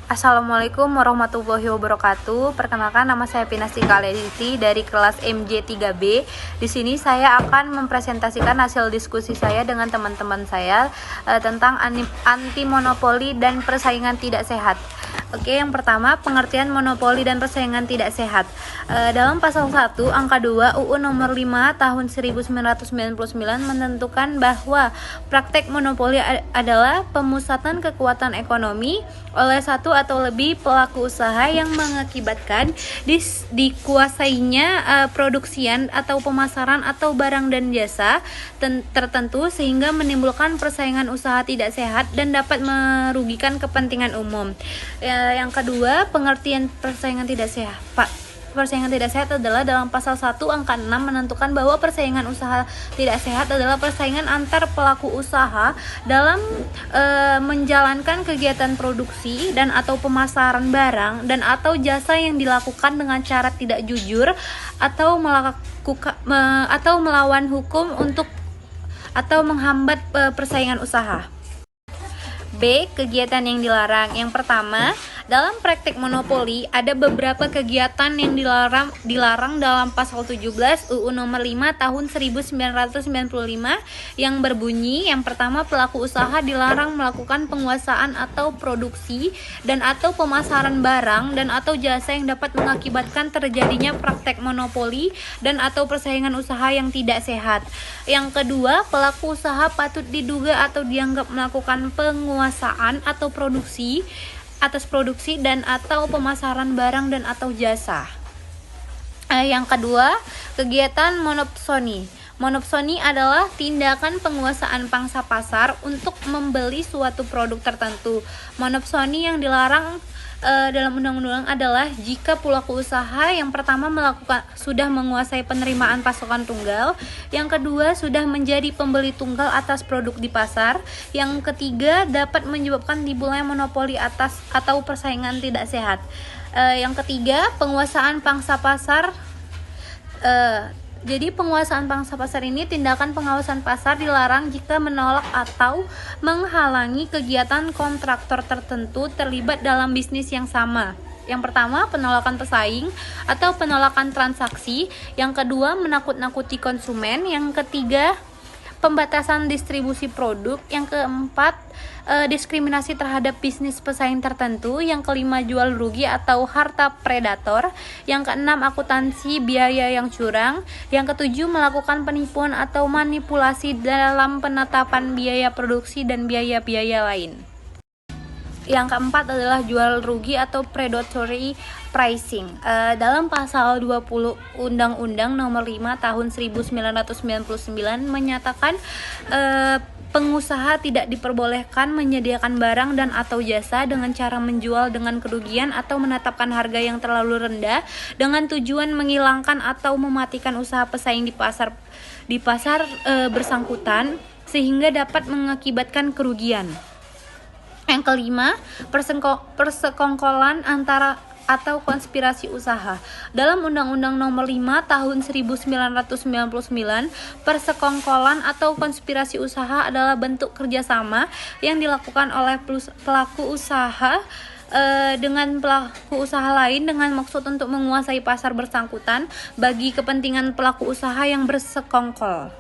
Assalamualaikum warahmatullahi wabarakatuh. Perkenalkan, nama saya Pinastika Lediti dari kelas MJ3B. Di sini saya akan mempresentasikan hasil diskusi saya dengan teman-teman saya tentang anti monopoli dan persaingan tidak sehat. Oke, yang pertama, pengertian monopoli dan persaingan tidak sehat. Dalam pasal 1 angka 2 UU nomor 5 tahun 1999 menentukan bahwa praktek monopoli adalah pemusatan kekuatan ekonomi oleh satu atau lebih pelaku usaha yang mengakibatkan dikuasainya produksian atau pemasaran atau barang dan jasa tertentu sehingga menimbulkan persaingan usaha tidak sehat dan dapat merugikan kepentingan umum. Yang kedua, pengertian persaingan tidak sehat. Persaingan tidak sehat adalah dalam pasal 1 angka 6 menentukan bahwa persaingan usaha tidak sehat adalah persaingan antar pelaku usaha dalam menjalankan kegiatan produksi dan atau pemasaran barang dan atau jasa yang dilakukan dengan cara tidak jujur atau melawan hukum atau menghambat persaingan usaha. B. Kegiatan yang dilarang. Yang pertama, dalam praktik monopoli ada beberapa kegiatan yang dilarang dalam pasal 17 UU nomor 5 tahun 1995 yang berbunyi, yang pertama, pelaku usaha dilarang melakukan penguasaan atau produksi dan atau pemasaran barang dan atau jasa yang dapat mengakibatkan terjadinya praktek monopoli dan atau persaingan usaha yang tidak sehat. Yang kedua, pelaku usaha patut diduga atau dianggap melakukan penguasaan atau produksi dan atau pemasaran barang dan atau jasa. Yang kedua, kegiatan monopsoni. Monopsoni adalah tindakan penguasaan pangsa pasar untuk membeli suatu produk tertentu. Monopsoni yang dilarang dalam undang-undang adalah jika pelaku usaha yang pertama sudah menguasai penerimaan pasokan tunggal, yang kedua sudah menjadi pembeli tunggal atas produk di pasar, yang ketiga dapat menyebabkan timbulnya monopoli atas atau persaingan tidak sehat. Yang ketiga, penguasaan pangsa pasar. Jadi penguasaan pangsa pasar ini tindakan pengawasan pasar dilarang jika menolak atau menghalangi kegiatan kontraktor tertentu terlibat dalam bisnis yang sama. Yang pertama, penolakan pesaing atau penolakan transaksi. Yang kedua, menakut-nakuti konsumen. Yang ketiga, pembatasan distribusi produk. Yang keempat, diskriminasi terhadap bisnis pesaing tertentu. Yang kelima, jual rugi atau harta predator. Yang keenam, akuntansi biaya yang curang. Yang ketujuh, melakukan penipuan atau manipulasi dalam penetapan biaya produksi dan biaya-biaya lain. Yang keempat adalah jual rugi atau predatory pricing. Dalam pasal 20 Undang-Undang nomor 5 tahun 1999 menyatakan pengusaha tidak diperbolehkan menyediakan barang dan atau jasa dengan cara menjual dengan kerugian atau menetapkan harga yang terlalu rendah dengan tujuan menghilangkan atau mematikan usaha pesaing di pasar bersangkutan sehingga dapat mengakibatkan kerugian. Yang kelima, persekongkolan antara atau konspirasi usaha. Dalam Undang-Undang Nomor 5 Tahun 1999, persekongkolan atau konspirasi usaha adalah bentuk kerjasama yang dilakukan oleh pelaku usaha dengan pelaku usaha lain dengan maksud untuk menguasai pasar bersangkutan bagi kepentingan pelaku usaha yang bersekongkol.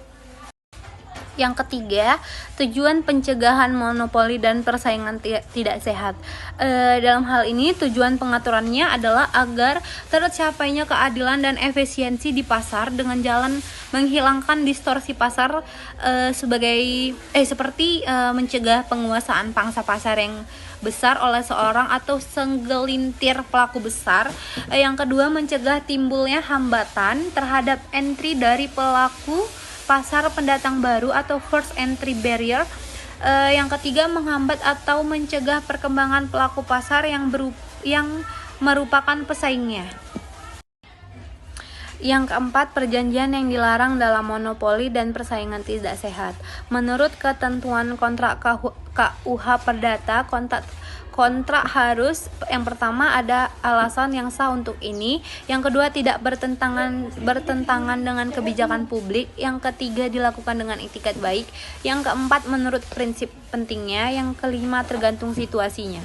Yang ketiga, tujuan pencegahan monopoli dan persaingan tidak sehat. Dalam hal ini, tujuan pengaturannya adalah agar tercapainya keadilan dan efisiensi di pasar dengan jalan menghilangkan distorsi pasar seperti mencegah penguasaan pangsa pasar yang besar oleh seorang atau segelintir pelaku besar. Yang kedua, mencegah timbulnya hambatan terhadap entry dari pelaku pasar pendatang baru atau first entry barrier. Yang ketiga, menghambat atau mencegah perkembangan pelaku pasar yang merupakan pesaingnya. Yang keempat, perjanjian yang dilarang dalam monopoli dan persaingan tidak sehat. Menurut ketentuan kontrak KUH Perdata, kontrak harus, yang pertama, ada alasan yang sah untuk ini. Yang kedua, tidak bertentangan dengan kebijakan publik. Yang ketiga, dilakukan dengan etikat baik. Yang keempat, menurut prinsip pentingnya. Yang kelima, tergantung situasinya.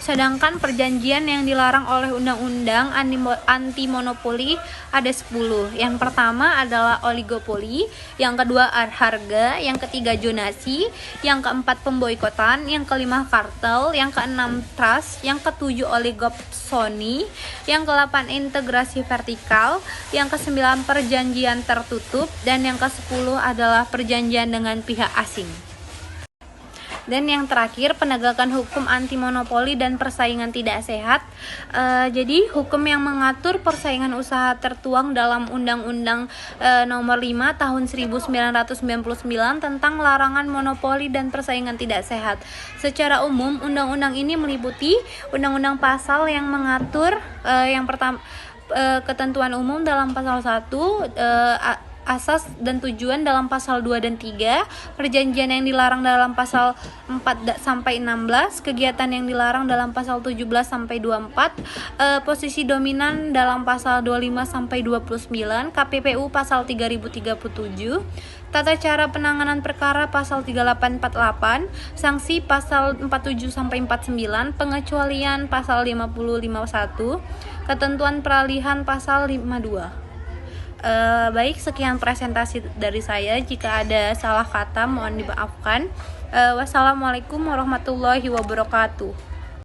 Sedangkan perjanjian yang dilarang oleh undang-undang anti monopoli ada 10. Yang pertama adalah oligopoli, yang kedua harga, yang ketiga zonasi, yang keempat pemboikotan, yang kelima kartel, yang keenam trust, yang ketujuh oligopsoni, yang ke-8 integrasi vertikal, yang ke-9 perjanjian tertutup, dan yang ke-10 adalah perjanjian dengan pihak asing. Dan yang terakhir, penegakan hukum anti monopoli dan persaingan tidak sehat. Jadi hukum yang mengatur persaingan usaha tertuang dalam Undang-Undang Nomor 5 Tahun 1999 tentang larangan monopoli dan persaingan tidak sehat. Secara umum, undang-undang ini meliputi undang-undang pasal yang mengatur yang pertama ketentuan umum dalam pasal 1, asas dan tujuan dalam pasal 2 dan 3, perjanjian yang dilarang dalam pasal 4 sampai 16, kegiatan yang dilarang dalam pasal 17 sampai 24, posisi dominan dalam pasal 25 sampai 29, KPPU pasal 3037, tata cara penanganan perkara pasal 3848, sanksi pasal 47 sampai 49, pengecualian pasal 5051, ketentuan peralihan pasal 52. Baik, sekian presentasi dari saya. Jika ada salah kata mohon dimaafkan. Wassalamualaikum warahmatullahi wabarakatuh.